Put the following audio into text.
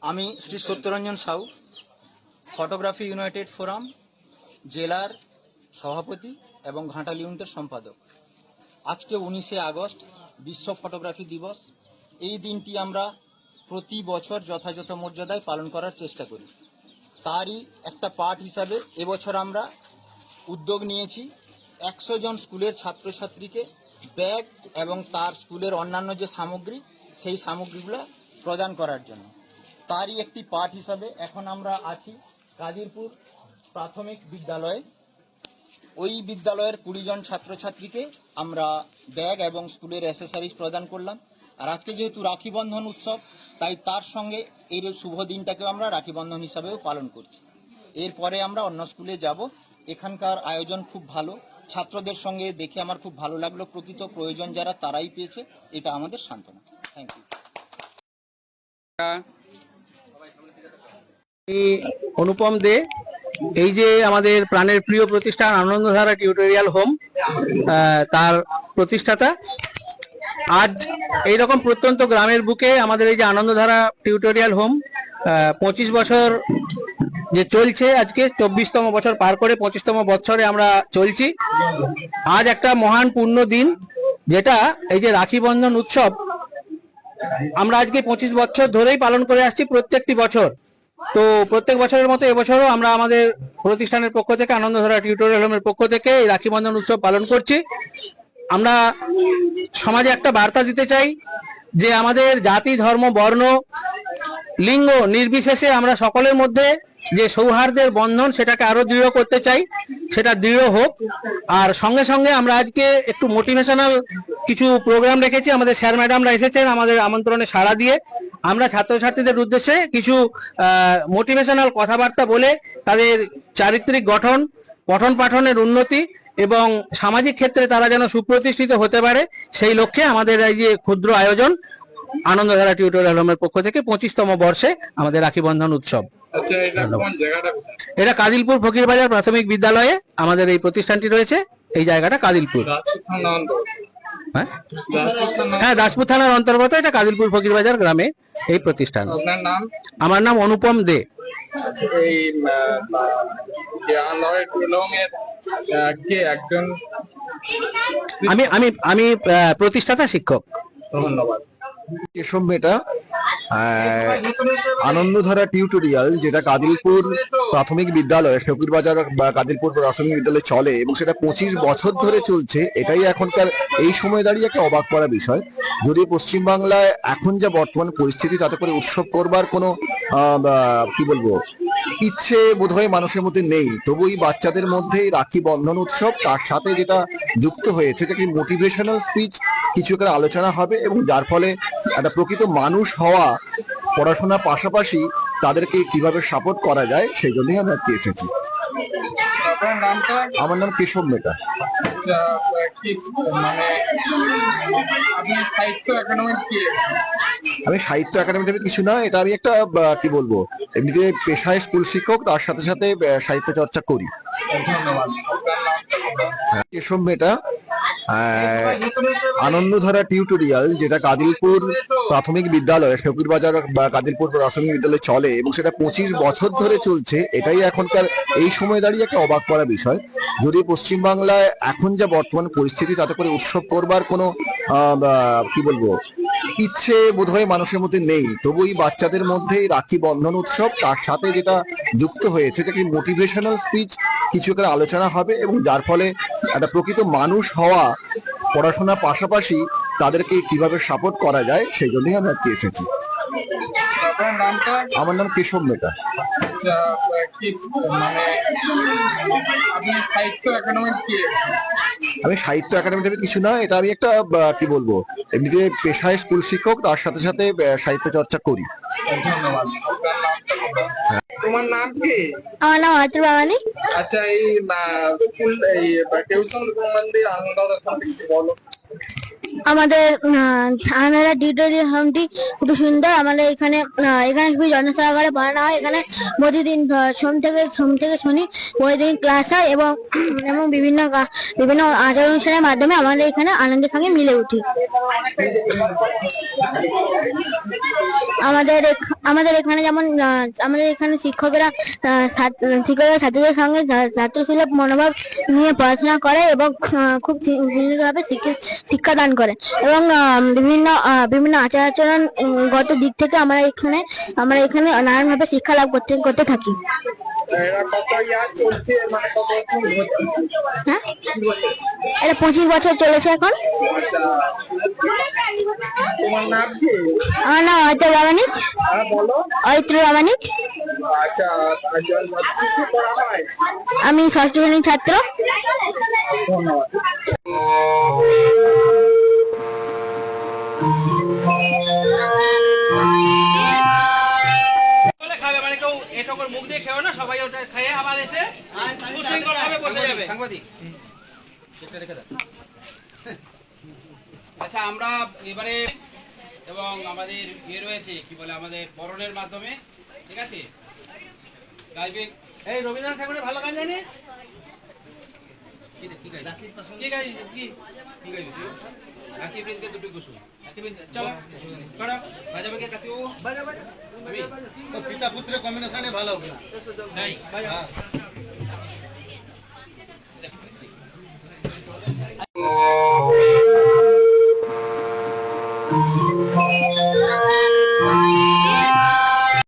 আমি Shri Satyaranjan Sau, photography united forum জেলার সভাপতি এবং ঘাটাল ইউনিটের সম্পাদক। আজকে 19শে আগস্ট বিশ্ব ফটোগ্রাফি দিবস। এই দিনটি আমরা প্রতি বছর যথাযথ মর্যাদায় পালন করার চেষ্টা করি। তারই একটা পার্ট হিসাবে এবছর আমরা উদ্যোগ নিয়েছি 100 জন স্কুলের ছাত্রছাত্রীকে ব্যাগ এবং তার স্কুলের অন্যান্য যে সামগ্রী সেই সামগ্রীগুলো প্রদান করার জন্য। তারই একটি পার্ট হিসাবে এখন আমরা আছি কাদিরপুর প্রাথমিক বিদ্যালয়ে। ওই বিদ্যালয়ের 20 জন ছাত্রছাত্রীকে আমরা ব্যাগ এবং স্কুলের অ্যাসেসরিজ প্রদান করলাম। আর আজকে যেহেতু রাখি বন্ধন উৎসব, তাই তার সঙ্গে এই শুভ দিনটাকেও আমরা রাখি বন্ধন হিসাবেও পালন করছি। এরপরে আমরা অন্য স্কুলে যাব। এখানকার আয়োজন খুব ভালো, ছাত্রদের সঙ্গে দেখে আমার খুব ভালো লাগলো। প্রকৃত প্রয়োজন যারা তারাই পেয়েছে, এটা আমাদের সান্ত্বনা। Thank you. অনুপম দে, এই যে আমাদের প্রাণের প্রিয় প্রতিষ্ঠান আনন্দধারা টিউটোরিয়াল হোম, তার প্রতিষ্ঠাতা। আজ এইরকম প্রত্যন্ত গ্রামের বুকে আমাদের এই যে আনন্দধারা টিউটোরিয়াল হোম 25 বছর যে চলছে, আজকে 24তম বছর পার করে 25তম বছরে আমরা চলছি। আজ একটা মহান পূর্ণ দিন, যেটা এই যে রাখি বন্ধন উৎসব আমরা আজকে 25 বছর ধরেই পালন করে আসছি প্রত্যেকটি বছর। তো প্রত্যেক বছরের মতো এবছরও আমরা আমাদের প্রতিষ্ঠানের পক্ষ থেকে, আনন্দধারা টিউটোরিয়াল হোমের পক্ষ থেকে এই রাখি বন্ধন উৎসব পালন করছি। আমরা সমাজে একটা বার্তা দিতে চাই যে আমাদের জাতি, ধর্ম, বর্ণ, লিঙ্গ নির্বিশেষে আমরা সকলের মধ্যে যে সৌহার্দ্যের বন্ধন, সেটাকে আরো দৃঢ় করতে চাই। সেটা দৃঢ় হোক। আর সঙ্গে সঙ্গে আমরা আজকে একটু মোটিভেশনাল কিছু প্রোগ্রাম রেখেছি। আমাদের স্যার ম্যাডামরা এসেছেন আমাদের আমন্ত্রণে সাড়া দিয়ে। আমরা ছাত্রছাত্রীদের উদ্দেশ্যে কিছু মোটিভেশনাল কথাবার্তা বলে তাদের চারিত্রিক গঠন, পঠন পাঠনের উন্নতি এবং সামাজিক ক্ষেত্রে তারা যেন সুপ্রতিষ্ঠিত হতে পারে, সেই লক্ষ্যে আমাদের এই যে ক্ষুদ্র আয়োজন আনন্দধারা টিউটোরিয়াল হোমের পক্ষ থেকে 25তম বর্ষে আমাদের রাখি বন্ধন উৎসব। এটা কাদিলপুর ফকিরবাজার প্রাথমিক বিদ্যালয়ে আমাদের এই প্রতিষ্ঠানটি রয়েছে। এই জায়গাটা কাদিলপুর, হ্যাঁ, দাসপুর থানার অন্তর্গত। এটা কাদিলপুর ফকিরবাজার গ্রামে এই প্রতিষ্ঠান। আমার নাম অনুপম দে। আমি প্রতিষ্ঠাতা শিক্ষক। ধন্যবাদ। কেশব মেটা, আনন্দধারা টিউটোরিয়াল, যেটা কাদিলপুর প্রাথমিক বিদ্যালয়, ফকিরবাজার বা কাদিলপুর প্রাথমিক বিদ্যালয়ে চলে এবং সেটা 25 বছর ধরে চলছে, এটাই এখনকার এই সময় দাঁড়িয়ে একটা অবাক করা বিষয়। যদি পশ্চিমবাংলায় এখন যা বর্তমান পরিস্থিতি, তাতে করে উৎসব করবার কোনো কি বলবো ইচ্ছে বোধহয় মানুষের মধ্যে নেই, তবু এই বাচ্চাদের মধ্যে রাখি বন্ধন উৎসব, তার সাথে যেটা যুক্ত হয়েছে, যেটা মোটিভেশনাল স্পিচ, কিছু একটা আলোচনা হবে এবং যার ফলে একটা প্রকৃত মানুষ হওয়া, পড়াশোনার পাশাপাশি তাদেরকে কিভাবে সাপোর্ট করা যায়, সেই জন্যই আমি আজকে এসেছি। আমার নাম কেশব মেটা। আমি সাহিত্য একাডেমিতে কিছু না, এটা আমি একটা কি বলবো, এমনিতে পেশায় স্কুল শিক্ষক, তার সাথে সাথে সাহিত্য চর্চা করি। কেশব মেটা, আনন্দধারা টিউটোরিয়াল, যেটা কাদিলপুর প্রাথমিক বিদ্যালয়, ফকিরবাজার বা কাদিলপুর প্রাথমিক বিদ্যালয়ে চলে এবং সেটা 25 বছর ধরে চলছে, এটাই এখনকার এই সময় দাঁড়িয়ে একটা অবাক করা বিষয়। যদি পশ্চিমবাংলায় এখন যা বর্তমান পরিস্থিতি, তাতে করে উৎসব করবার কোনো কি বলবো ইচ্ছে বোধহয় মানুষের মধ্যে নেই, তবু এই বাচ্চাদের মধ্যে রাখি বন্ধন উৎসব, তার সাথে যেটা যুক্ত হয়েছে, যেটা মোটিভেশনাল স্পিচ, কিছু একটা আলোচনা হবে এবং যার ফলে একটা প্রকৃত মানুষ হওয়া, পড়াশোনার পাশাপাশি তাদেরকে কিভাবে সাপোর্ট করা যায়, সেই জন্যই আমি আজকে এসেছি। আমার নাম কেশব মেটা। আমি সাহিত্য একাডেমিতে কিছু না, এটা আমি একটা কি বলবো, এমনিতে পেশায় স্কুল শিক্ষক, তার সাথে সাথে সাহিত্য চর্চা করি। ধন্যবাদ। তোমার নাম কি? আমার নাম আতুর বাঙালি। আচ্ছা, এই স্কুল এই টিউশন সম্বন্ধে আনন্দধারা বলো। আমাদের আনন্দধারা টিউটোরিয়াল হোমটি খুবই সুন্দর। আমাদের এখানে খুবই যত্ন সহকারে পড়ানো হয়। এখানে প্রতিদিন সোম থেকে শনি প্রতিদিন ক্লাস হয় এবং বিভিন্ন আচার অনুষ্ঠানের মাধ্যমে আমাদের এখানে আনন্দের সঙ্গে মিলে উঠি। আমাদের এখানে যেমন আমাদের এখানে শিক্ষকরা ছাত্রদের সঙ্গে ছাত্রসুলভ মনোভাব নিয়ে পড়াশোনা করে এবং খুব সুন্দরভাবে শিক্ষাদান করে এবং বিভিন্ন আচার আচরণ গত দিক থেকে আমরা এখানে নানানভাবে শিক্ষা লাভ করতে থাকি। এরা কত ইয়ার চলছে, মানে কত বছর হচ্ছে? হ্যাঁ, এটা 25 বছর চলেছে এখন। আচ্ছা, তোমার নাম কি? আমার নাম অরিত্র প্রামাণিক। হ্যাঁ বলো। অরিত্র প্রামাণিক। আচ্ছা, কি করা হয়? আমি ষষ্ঠ শ্রেণীর ছাত্র। ধন্যবাদ। খাবে মানে কেউ এটুকু মুখ দিয়ে খেও না, সবাই ওটা খেয়ে আবার এসে সুশৃঙ্খলভাবে বসে যাবে। আচ্ছা, আমরা এবারে এবং আমাদের ইয়ে রয়েছে কি বলে আমাদের বরণের মাধ্যমে, ঠিক আছে? গাইবে এই রবীন্দ্রনাথ ঠাকুরের ভালো গান জানিস? কি গাইবি? কি গাইবি? রাখি বৃন্দকে দুটি কুসুম। রাখি বৃন্দ চলো করো, বাজাবে কে কাতিও? বাজা। পিতা পুত্রের কম্বিনেশনে ভালো হবে না। বাজা।